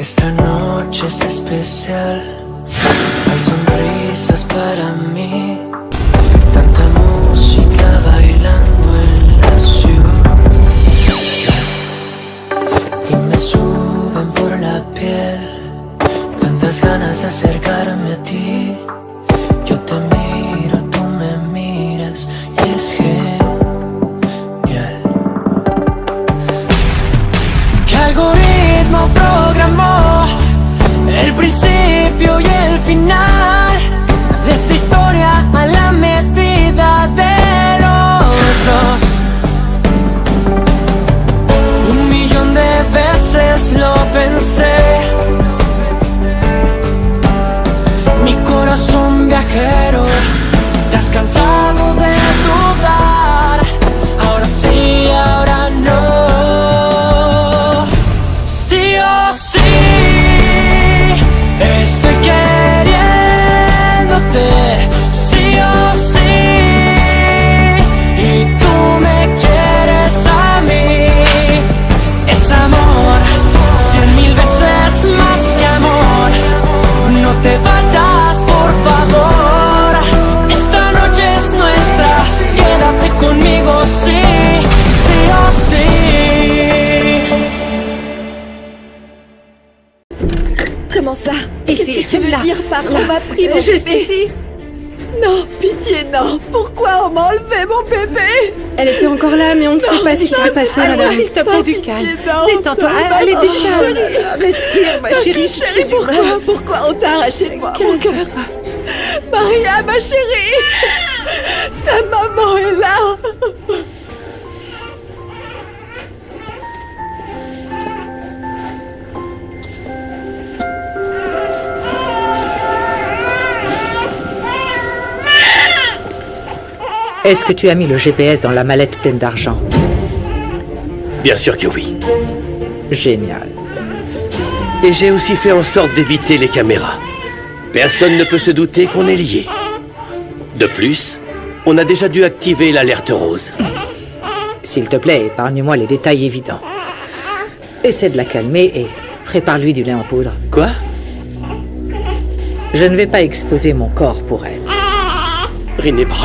Esta noche es especial, hay sonrisas para mí, tanta música bailando en la ciudad y me suben por la piel tantas ganas de acercarme a ti. Yo te miro, tú me miras y es genial. ¿Qué algoritmo programó el principio y el final de esta historia a la medida de los dos? 1.000.000 de veces lo pensé, mi corazón viajero, te has cansado de dudar, ahora sí, ahora no. Sí o sí, estoy queriéndote, sí o sí, y tú me quieres a mí. Es amor, 100.000 veces más que amor. No te vayas, por favor, esta noche es nuestra, quédate conmigo, sí, sí o sí. Comment ça? Ici, Qu'est-ce que tu veux là, dire par là. on m'a pris mon Juste bébé? ici. Non, pitié, non. Pourquoi on m'a enlevé mon bébé? Elle était encore là, mais on ne sait pas ce qui s'est passé, Alors, madame. s'il te plaît, du pitié, calme. non, Détends-toi. non, Allez, non, du calme. chérie. Respire, ma chérie. tu te fais Chérie, du mal. pourquoi on t'a arraché de moi mon cœur? Maria, ma chérie, ta maman est là. Est-ce que tu as mis le GPS dans la mallette pleine d'argent? Bien sûr que oui. Génial. Et j'ai aussi fait en sorte d'éviter les caméras. Personne ne peut se douter qu'on est liés. De plus, on a déjà dû activer l'alerte rose. S'il te plaît, épargne-moi les détails évidents. Essaie de la calmer et prépare-lui du lait en poudre. Quoi? Je ne vais pas exposer mon corps pour elle. Rinebra.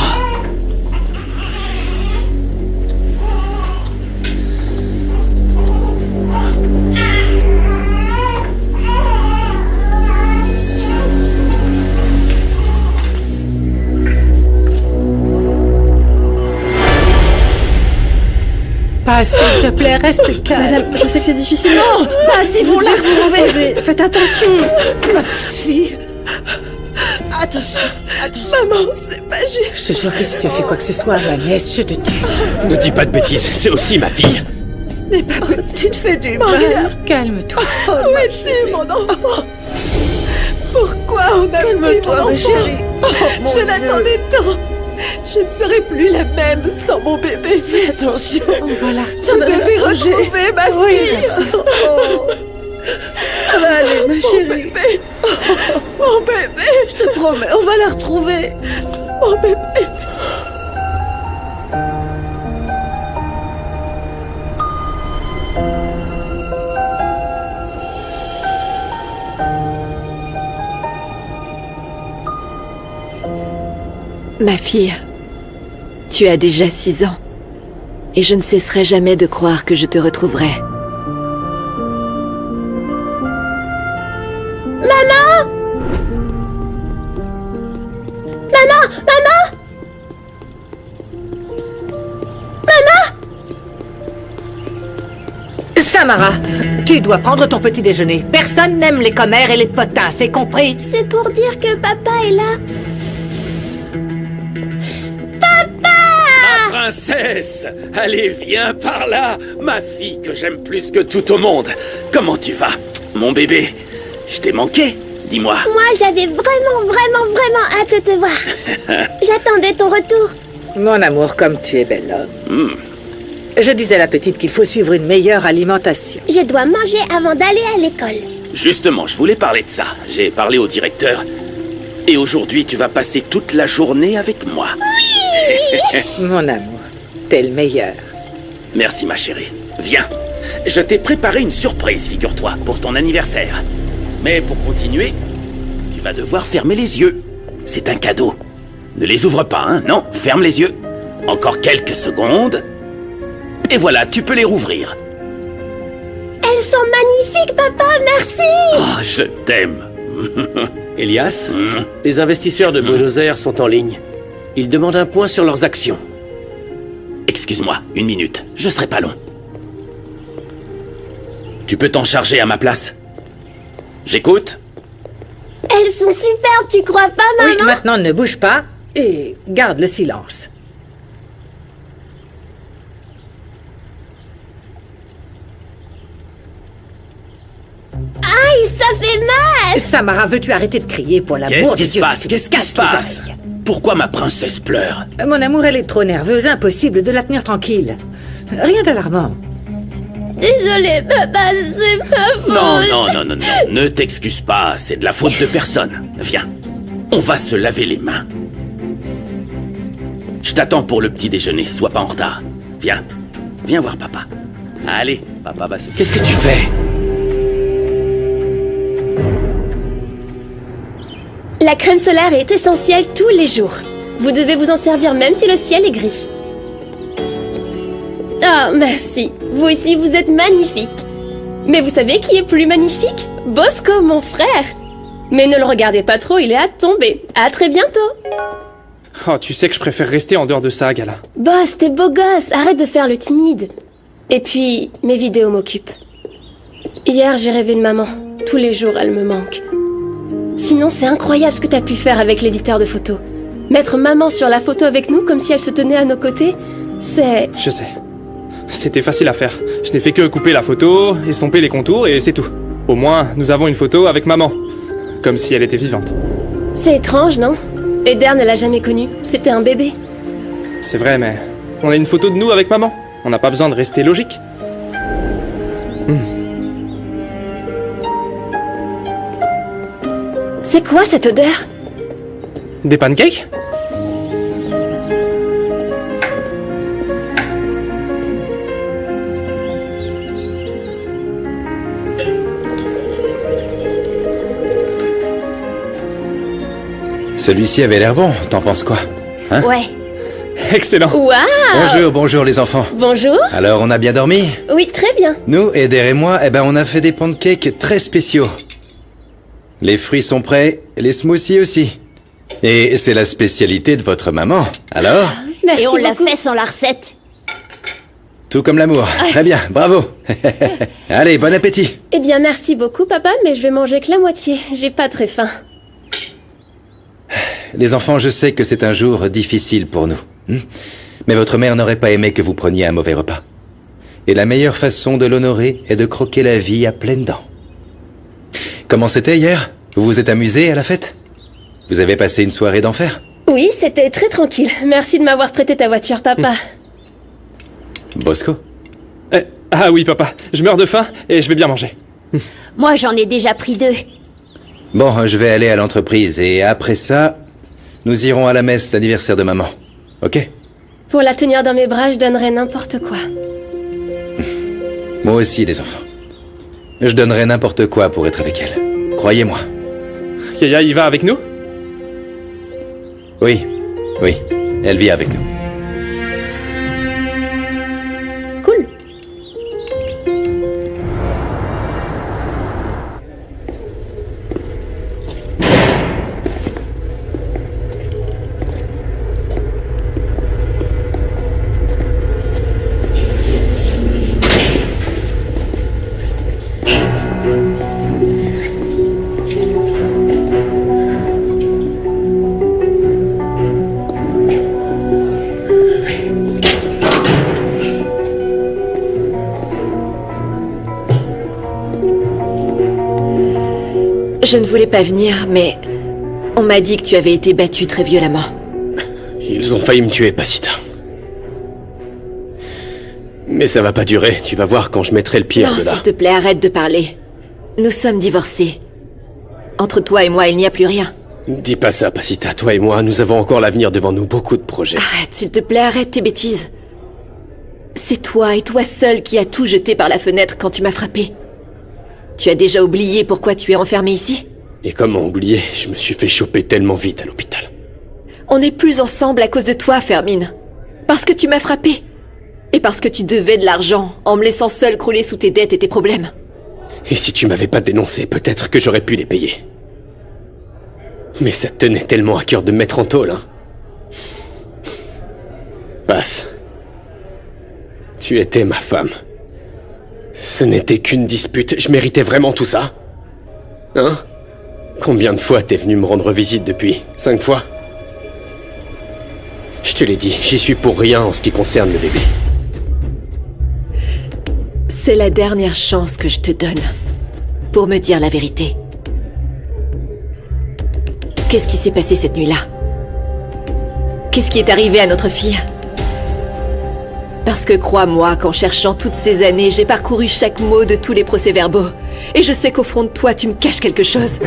Pas, s'il te plaît, reste calme. Madame, je sais que c'est difficile. Non, Pas, si vous la retrouvez. Faites attention. Ma petite fille. Attention, attention. Maman, c'est pas juste. Je te jure que si tu as fait quoi que ce soit à ma nièce, je te tue. Ne dis pas de bêtises, c'est aussi ma fille. Ce n'est pas possible. Tu te fais du Maria. mal. Calme-toi. Où es-tu, mon enfant? Pourquoi on a pris mon Calme-toi, enfant? ma chérie. Oh, mon Je Dieu. l'attendais tant. Je ne serai plus la même sans mon bébé. Fais attention. On va la Je devais retrouver ma Oui, fille. Allez, ma Mon chérie. bébé. Mon bébé. Je te promets, on va la retrouver. Mon bébé. Ma fille, tu as déjà 6 ans. Et je ne cesserai jamais de croire que je te retrouverai. Samara, tu dois prendre ton petit déjeuner. Personne n'aime les commères et les potins, c'est compris? C'est pour dire que papa est là. Princesse! Allez, viens par là, ma fille que j'aime plus que tout au monde. Comment tu vas, mon bébé? Je t'ai manqué, dis-moi. Moi, j'avais vraiment hâte de te voir. J'attendais ton retour. Mon amour, comme tu es bel homme. Je disais à la petite qu'il faut suivre une meilleure alimentation. Je dois manger avant d'aller à l'école. Justement, je voulais parler de ça. J'ai parlé au directeur. Et aujourd'hui, tu vas passer toute la journée avec moi. Mon amour, t'es le meilleur. Merci, ma chérie. Viens. Je t'ai préparé une surprise, figure-toi, pour ton anniversaire. Mais pour continuer, tu vas devoir fermer les yeux. C'est un cadeau. Ne les ouvre pas, hein? Non, ferme les yeux. Encore quelques secondes. Et voilà, tu peux les rouvrir. Elles sont magnifiques, papa, merci. Oh, je t'aime. Elias, les investisseurs de Buenos Aires sont en ligne. Ils demandent un point sur leurs actions. Excuse-moi, 1 minute, je serai pas long. Tu peux t'en charger à ma place? J'écoute? Elles sont superbes, tu crois pas, maman? Oui, maintenant ne bouge pas et garde le silence. Aïe, ça fait mal. Samara, veux-tu arrêter de crier pour l'amour Qu'est-ce de qui se Dieu? passe? Qu'est-ce qui se passe? Casse les oreilles. Pourquoi ma princesse pleure? Mon amour, elle est trop nerveuse, impossible de la tenir tranquille. Rien d'alarmant. Désolée, papa, c'est ma faute. Non, ne t'excuse pas, c'est de la faute de personne. Viens, on va se laver les mains. Je t'attends pour le petit déjeuner, sois pas en retard. Viens voir papa. Allez, papa va se... Qu'est-ce que tu fais? La crème solaire est essentielle tous les jours. Vous devez vous en servir même si le ciel est gris. Ah, merci. Vous aussi, vous êtes magnifique. Mais vous savez qui est plus magnifique? Bosco, mon frère. Mais ne le regardez pas trop, il est à tomber. À très bientôt. Oh, tu sais que je préfère rester en dehors de ça, Gala. Boss, t'es beau gosse, arrête de faire le timide. Et puis, mes vidéos m'occupent. Hier, j'ai rêvé de maman. Tous les jours, elle me manque. Sinon, c'est incroyable ce que t'as pu faire avec l'éditeur de photos. Mettre maman sur la photo avec nous comme si elle se tenait à nos côtés, c'est... Je sais. C'était facile à faire. Je n'ai fait que couper la photo, estomper les contours et c'est tout. Au moins, nous avons une photo avec maman. Comme si elle était vivante. C'est étrange, non? Eder ne l'a jamais connue. C'était un bébé. C'est vrai, mais on a une photo de nous avec maman. On n'a pas besoin de rester logique. C'est quoi cette odeur? Des pancakes? Celui-ci avait l'air bon, t'en penses quoi? Hein? Ouais. Excellent. Waouh! Bonjour les enfants. Bonjour. Alors, on a bien dormi? Oui, très bien. Nous, Eder et moi, on a fait des pancakes très spéciaux. Les fruits sont prêts, les smoothies aussi. Et c'est la spécialité de votre maman. Alors? Merci Et on l'a beaucoup. fait sans la recette. Tout comme l'amour. Très bien, bravo. Allez, bon appétit. Eh bien, merci beaucoup, papa, mais je vais manger que la moitié. J'ai pas très faim. Les enfants, je sais que c'est un jour difficile pour nous. Mais votre mère n'aurait pas aimé que vous preniez un mauvais repas. Et la meilleure façon de l'honorer est de croquer la vie à pleines dents. Comment c'était hier? Vous vous êtes amusé à la fête? Vous avez passé une soirée d'enfer? Oui, c'était très tranquille. Merci de m'avoir prêté ta voiture, papa. Bosco? Ah oui, papa. Je meurs de faim et je vais bien manger. Moi, j'en ai déjà pris 2. Bon, je vais aller à l'entreprise et après ça, nous irons à la messe d'anniversaire de maman. Ok? Pour la tenir dans mes bras, je donnerais n'importe quoi. Moi aussi, les enfants. Je donnerais n'importe quoi pour être avec elle. Croyez-moi. Yaya, il va avec nous? Oui, elle vit avec nous. Cool. Je ne voulais pas venir, mais on m'a dit que tu avais été battue très violemment. Ils ont failli me tuer, Pasita. Mais ça va pas durer, tu vas voir quand je mettrai le pied Non, de là. s'il te plaît, arrête de parler. Nous sommes divorcés. Entre toi et moi, il n'y a plus rien. Dis pas ça, Pasita, toi et moi, nous avons encore l'avenir devant nous, beaucoup de projets. Arrête, s'il te plaît, arrête tes bêtises. C'est toi et toi seul qui as tout jeté par la fenêtre quand tu m'as frappé. Tu as déjà oublié pourquoi tu es enfermé ici? Et comment oublier, je me suis fait choper tellement vite à l'hôpital. On n'est plus ensemble à cause de toi, Fermine. Parce que tu m'as frappé. Et parce que tu devais de l'argent en me laissant seule crouler sous tes dettes et tes problèmes. Et si tu m'avais pas dénoncé, peut-être que j'aurais pu les payer. Mais ça te tenait tellement à cœur de me mettre en tôle, hein. Passe. Tu étais ma femme. Ce n'était qu'une dispute. Je méritais vraiment tout ça? Hein? Combien de fois t'es venu me rendre visite depuis? 5 fois? Je te l'ai dit, j'y suis pour rien en ce qui concerne le bébé. C'est la dernière chance que je te donne pour me dire la vérité. Qu'est-ce qui s'est passé cette nuit-là? Qu'est-ce qui est arrivé à notre fille? Parce que crois-moi qu'en cherchant toutes ces années, j'ai parcouru chaque mot de tous les procès-verbaux. Et je sais qu'au fond de toi, tu me caches quelque chose.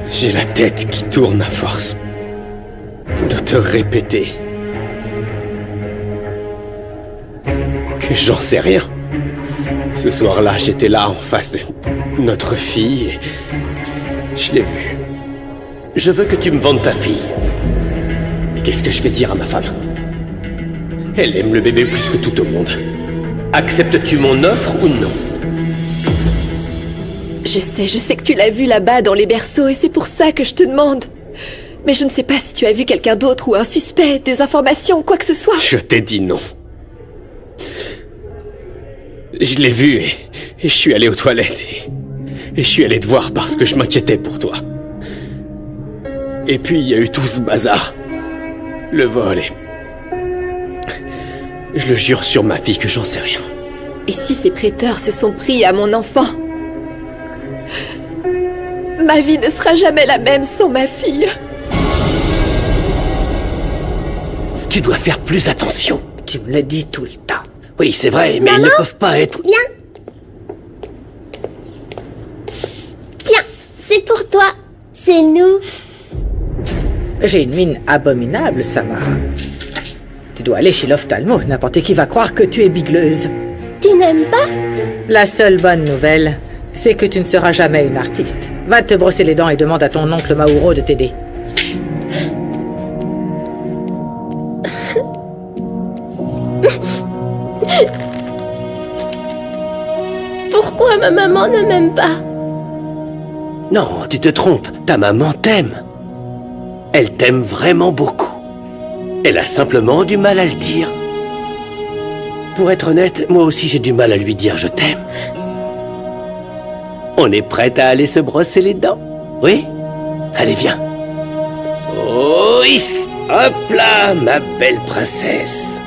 J'ai la tête qui tourne à force de te répéter que j'en sais rien. Ce soir-là, j'étais là en face de notre fille et je l'ai vue. Je veux que tu me vendes ta fille. Qu'est-ce que je vais dire à ma femme? Elle aime le bébé plus que tout au monde. Acceptes-tu mon offre ou non? Je sais que tu l'as vue là-bas dans les berceaux et c'est pour ça que je te demande. Mais je ne sais pas si tu as vu quelqu'un d'autre ou un suspect, des informations, quoi que ce soit. Je t'ai dit non. Je l'ai vue et je suis allé aux toilettes et je suis allé te voir parce que je m'inquiétais pour toi. Et puis il y a eu tout ce bazar. Le vol et... Je le jure sur ma vie que j'en sais rien. Et si ces prêteurs se sont pris à mon enfant? Ma vie ne sera jamais la même sans ma fille. Tu dois faire plus attention. Tu me le dis tout le temps. Oui, c'est vrai, mais Maman, ils ne peuvent pas être... Viens. Tiens, c'est pour toi. C'est nous. J'ai une mine abominable, Samara. Tu dois aller chez l'ophtalmo. N'importe qui va croire que tu es bigleuse. Tu n'aimes pas? La seule bonne nouvelle, c'est que tu ne seras jamais une artiste. Va te brosser les dents et demande à ton oncle Mauro de t'aider. Pourquoi ma maman ne m'aime pas? Non, tu te trompes. Ta maman t'aime. Elle t'aime vraiment beaucoup. Elle a simplement du mal à le dire. Pour être honnête, moi aussi j'ai du mal à lui dire je t'aime. On est prête à aller se brosser les dents? Oui? Allez, viens. Oh, is! Hop là, ma belle princesse.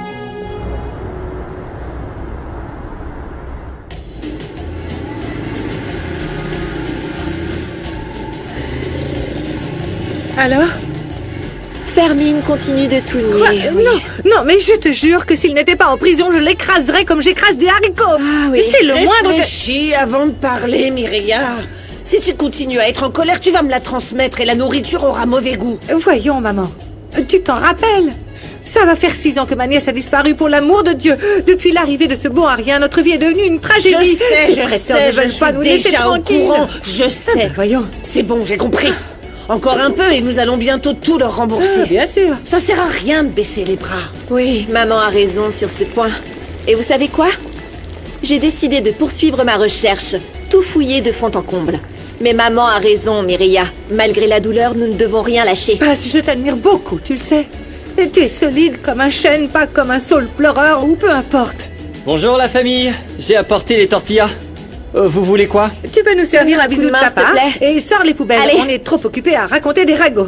Alors? Fermine continue de tout nier. Quoi? Oui. Non, mais je te jure que s'il n'était pas en prison, je l'écraserais comme j'écrase des haricots. Ah oui. C'est le moindre... Réfléchis avant de parler, Mireia. Si tu continues à être en colère, tu vas me la transmettre et la nourriture aura mauvais goût. Voyons, maman. Tu t'en rappelles? Ça va faire 6 ans que ma nièce a disparu, pour l'amour de Dieu. Depuis l'arrivée de ce bon à rien, notre vie est devenue une tragédie. Je sais, je suis déjà au courant. Je sais. Voyons. C'est bon, j'ai compris. Encore un peu et nous allons bientôt tout leur rembourser. Ah, bien sûr. Ça sert à rien de baisser les bras. Oui, maman a raison sur ce point. Et vous savez quoi? J'ai décidé de poursuivre ma recherche, tout fouiller de fond en comble. Mais maman a raison, Mireia. Malgré la douleur, nous ne devons rien lâcher. Parce que je t'admire beaucoup, tu le sais. Et tu es solide comme un chêne, pas comme un saule pleureur, ou peu importe. Bonjour la famille, j'ai apporté les tortillas. Vous voulez quoi? Tu peux nous servir un bisou de main, s'il te papa plaît. et sors les poubelles. Allez. On est trop occupés à raconter des ragots.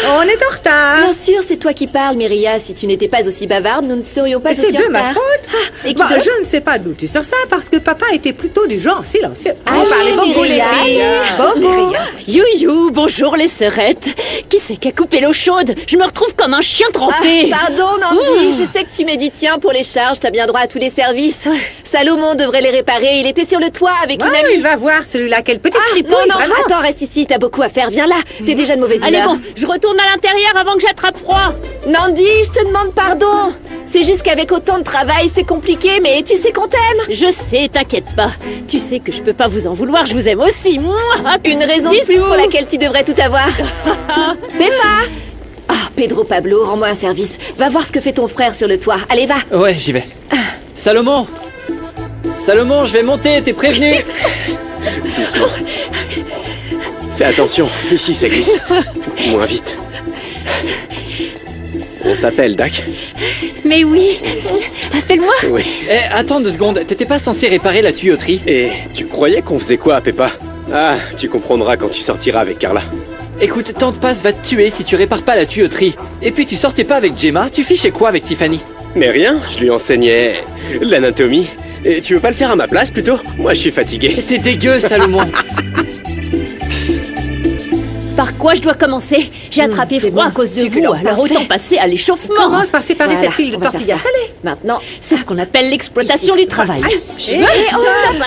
On est en retard. Bien sûr, c'est toi qui parles, Mireia. Si tu n'étais pas aussi bavarde, nous ne serions pas aussi C'est en de ma retard. faute. Ah, et qui Bon, d'autre? je ne sais pas d'où tu sors ça, parce que papa était plutôt du genre silencieux. Allez, On parlait beaucoup les Mireia, filles. allez. Beaucoup. You, bonjour les sœurettes. Qui c'est qui a coupé l'eau chaude? Je me retrouve comme un chien trempé. Ah, pardon, Nandi, je sais que tu mets du tien pour les charges, t'as bien droit à tous les services. Salomon devrait les réparer, il était sur le toit avec une Ouais, amie. il va voir celui-là, quelle petite fripouille, non, vraiment. attends, reste ici, t'as beaucoup à faire, viens là, t'es déjà de mauvaise Allez humeur. bon, je retourne à l'intérieur avant que j'attrape froid. Nandi, je te demande pardon. C'est juste qu'avec autant de travail, c'est compliqué, mais tu sais qu'on t'aime. Je sais, t'inquiète pas. Tu sais que je peux pas vous en vouloir, je vous aime aussi. Mouah. Une raison de plus pour laquelle tu devrais tout avoir. Peppa! Ah, Pedro Pablo, rends-moi un service. Va voir ce que fait ton frère sur le toit. Allez, va. Ouais, j'y vais. Salomon! Salomon, je vais monter, t'es prévenu! Doucement. Fais attention, ici ça glisse. Moins vite. On s'appelle, Dak? Mais oui. Appelle-moi. Oui. Eh, attends 2 secondes, t'étais pas censé réparer la tuyauterie? Et tu croyais qu'on faisait quoi, Peppa? Ah, tu comprendras quand tu sortiras avec Carla. Écoute, Tante Paz va te tuer si tu répares pas la tuyauterie. Et puis tu sortais pas avec Gemma, tu fichais quoi avec Tiffany? Mais rien, je lui enseignais l'anatomie. Et tu veux pas le faire à ma place, plutôt? Moi, je suis fatigué. T'es dégueu, Salomon. Par quoi je dois commencer? J'ai attrapé froid à cause de vous, Succulent, alors parfait. autant passer à l'échauffement. Commence par séparer Voilà, cette pile de on va faire tortillas ça. salées. Maintenant, C'est ce qu'on appelle l'exploitation du travail. oh, stop.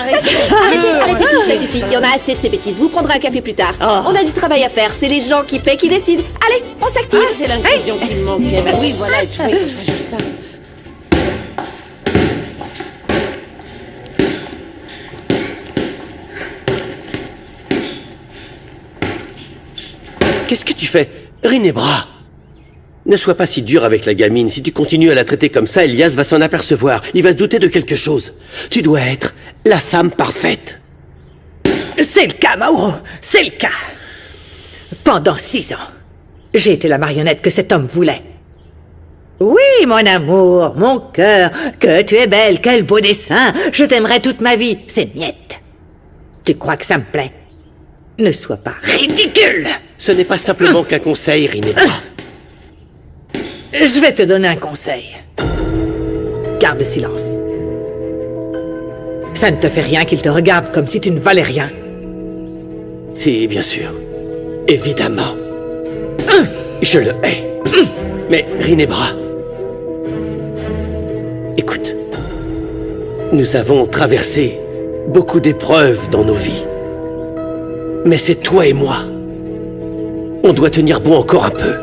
Ça suffit. Arrêtez tout, ça suffit. Il y en a assez de ces bêtises. Vous prendrez un café plus tard. On a du travail à faire. C'est les gens qui paient qui décident. Allez, on s'active. C'est l'ingrédient qui me manquait. Bah oui, voilà, tu croyais que je rajoute ça. Qu'est-ce que tu fais? Rinebra! Ne sois pas si dur avec la gamine. Si tu continues à la traiter comme ça, Elias va s'en apercevoir. Il va se douter de quelque chose. Tu dois être la femme parfaite. C'est le cas, Mauro. C'est le cas. Pendant 6 ans, j'ai été la marionnette que cet homme voulait. Oui, mon amour, mon cœur, que tu es belle, quel beau dessin. Je t'aimerai toute ma vie. C'est niette. Tu crois que ça me plaît? Ne sois pas ridicule. Ce n'est pas simplement qu'un conseil, Rinebra. Je vais te donner un conseil. Garde le silence. Ça ne te fait rien qu'il te regarde comme si tu ne valais rien. Si, bien sûr. Évidemment. Je le hais. Mais, Rinebra, écoute. Nous avons traversé beaucoup d'épreuves dans nos vies. Mais c'est toi et moi. On doit tenir bon encore un peu.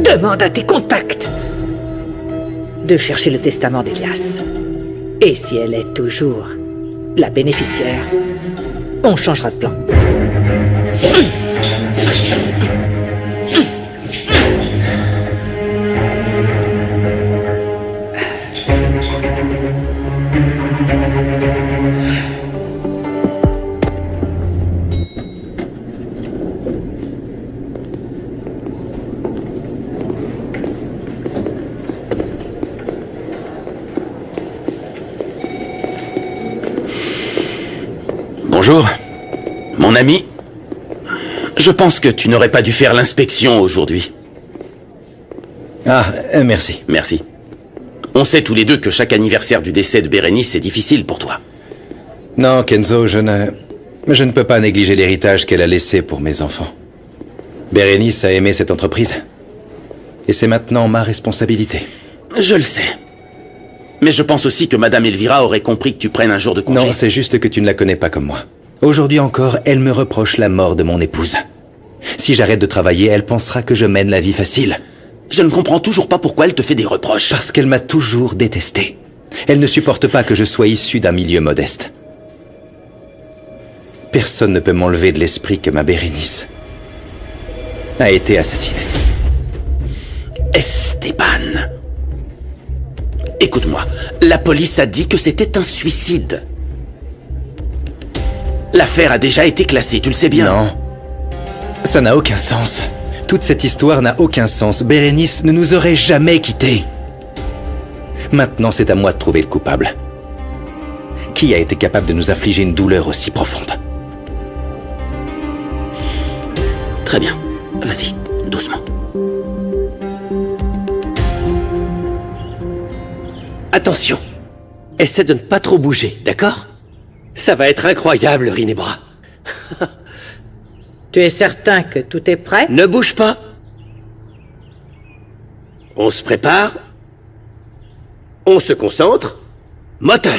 Demande à tes contacts de chercher le testament d'Elias. Et si elle est toujours la bénéficiaire, on changera de plan. Bonjour, mon ami. Je pense que tu n'aurais pas dû faire l'inspection aujourd'hui. Ah, merci. Merci. On sait tous les deux que chaque anniversaire du décès de Bérénice est difficile pour toi. Non, Kenzo, je ne peux pas négliger l'héritage qu'elle a laissé pour mes enfants. Bérénice a aimé cette entreprise. Et c'est maintenant ma responsabilité. Je le sais. Mais je pense aussi que Madame Elvira aurait compris que tu prennes un jour de congé. Non, c'est juste que tu ne la connais pas comme moi. Aujourd'hui encore, elle me reproche la mort de mon épouse. Si j'arrête de travailler, elle pensera que je mène la vie facile. Je ne comprends toujours pas pourquoi elle te fait des reproches. Parce qu'elle m'a toujours détesté. Elle ne supporte pas que je sois issu d'un milieu modeste. Personne ne peut m'enlever de l'esprit que ma Bérénice a été assassinée. Esteban. Écoute-moi, la police a dit que c'était un suicide. L'affaire a déjà été classée, tu le sais bien. Non. Ça n'a aucun sens. Toute cette histoire n'a aucun sens. Bérénice ne nous aurait jamais quittés. Maintenant, c'est à moi de trouver le coupable. Qui a été capable de nous infliger une douleur aussi profonde? Très bien. Vas-y, doucement. Attention. Essaie de ne pas trop bouger, d'accord? Ça va être incroyable, Rinebra. Tu es certain que tout est prêt? Ne bouge pas. On se prépare. On se concentre. Moteur.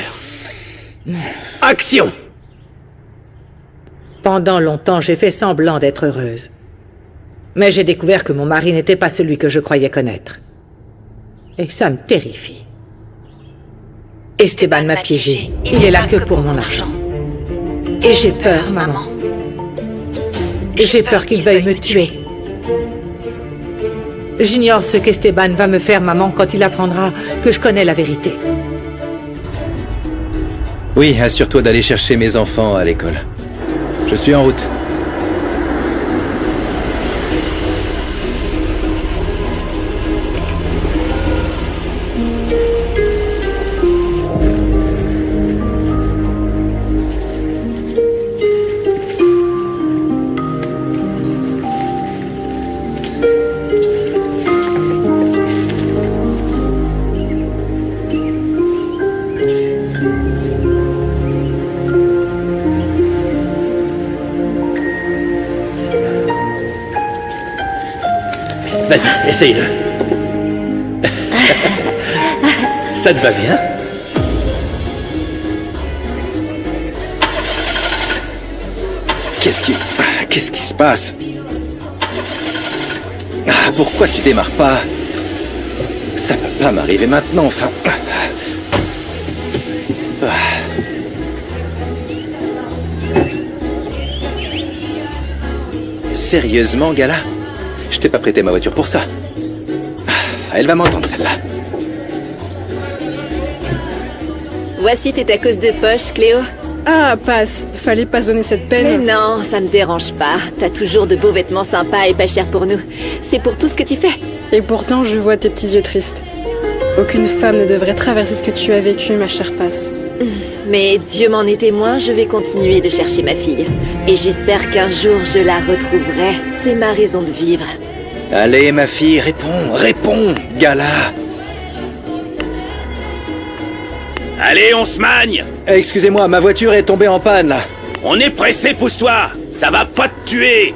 Action. Pendant longtemps, j'ai fait semblant d'être heureuse. Mais j'ai découvert que mon mari n'était pas celui que je croyais connaître. Et ça me terrifie. Esteban m'a piégé. Il est là que pour mon argent. Et j'ai peur, maman. J'ai peur qu'il veuille me tuer. J'ignore ce qu'Esteban va me faire, maman, quand il apprendra que je connais la vérité. Oui, assure-toi d'aller chercher mes enfants à l'école. Je suis en route. Vas-y, essaye-le. Ça te va bien? Qu'est-ce qui se passe? Ah, pourquoi tu démarres pas? Ça peut pas m'arriver maintenant, enfin... Sérieusement, Gala? Je t'ai pas prêté ma voiture pour ça. Elle va m'entendre, celle-là. Voici tes tacos de poche, Cléo. Ah, passe. Fallait pas se donner cette peine. Mais non, ça me dérange pas. T'as toujours de beaux vêtements sympas et pas chers pour nous. C'est pour tout ce que tu fais. Et pourtant, je vois tes petits yeux tristes. Aucune femme ne devrait traverser ce que tu as vécu, ma chère Passe. Mais Dieu m'en est témoin, je vais continuer de chercher ma fille. Et j'espère qu'un jour je la retrouverai. C'est ma raison de vivre. Allez, ma fille, réponds, Gala. Allez, on se magne. Excusez-moi, ma voiture est tombée en panne, là. On est pressé, pousse-toi. Ça va pas te tuer.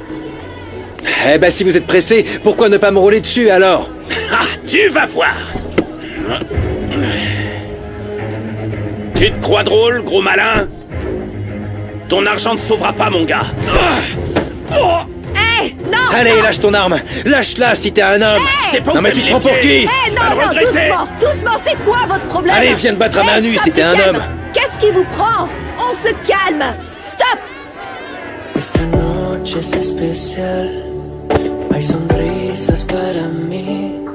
Eh ben, si vous êtes pressé, pourquoi ne pas me rouler dessus, alors? Ah, tu vas voir. Tu te crois drôle, gros malin? Ton argent ne sauvera pas, mon gars. Hé, non! Allez, lâche ton arme. Lâche-la si t'es un homme. C'est pas Non, mais tu te prends pour qui? Hé, non, doucement, doucement, c'est quoi votre problème? Allez, viens te battre à main nue si t'es un homme. Qu'est-ce qui vous prend? On se calme. Stop! Esta noche es especial, hay sonrisas para mí.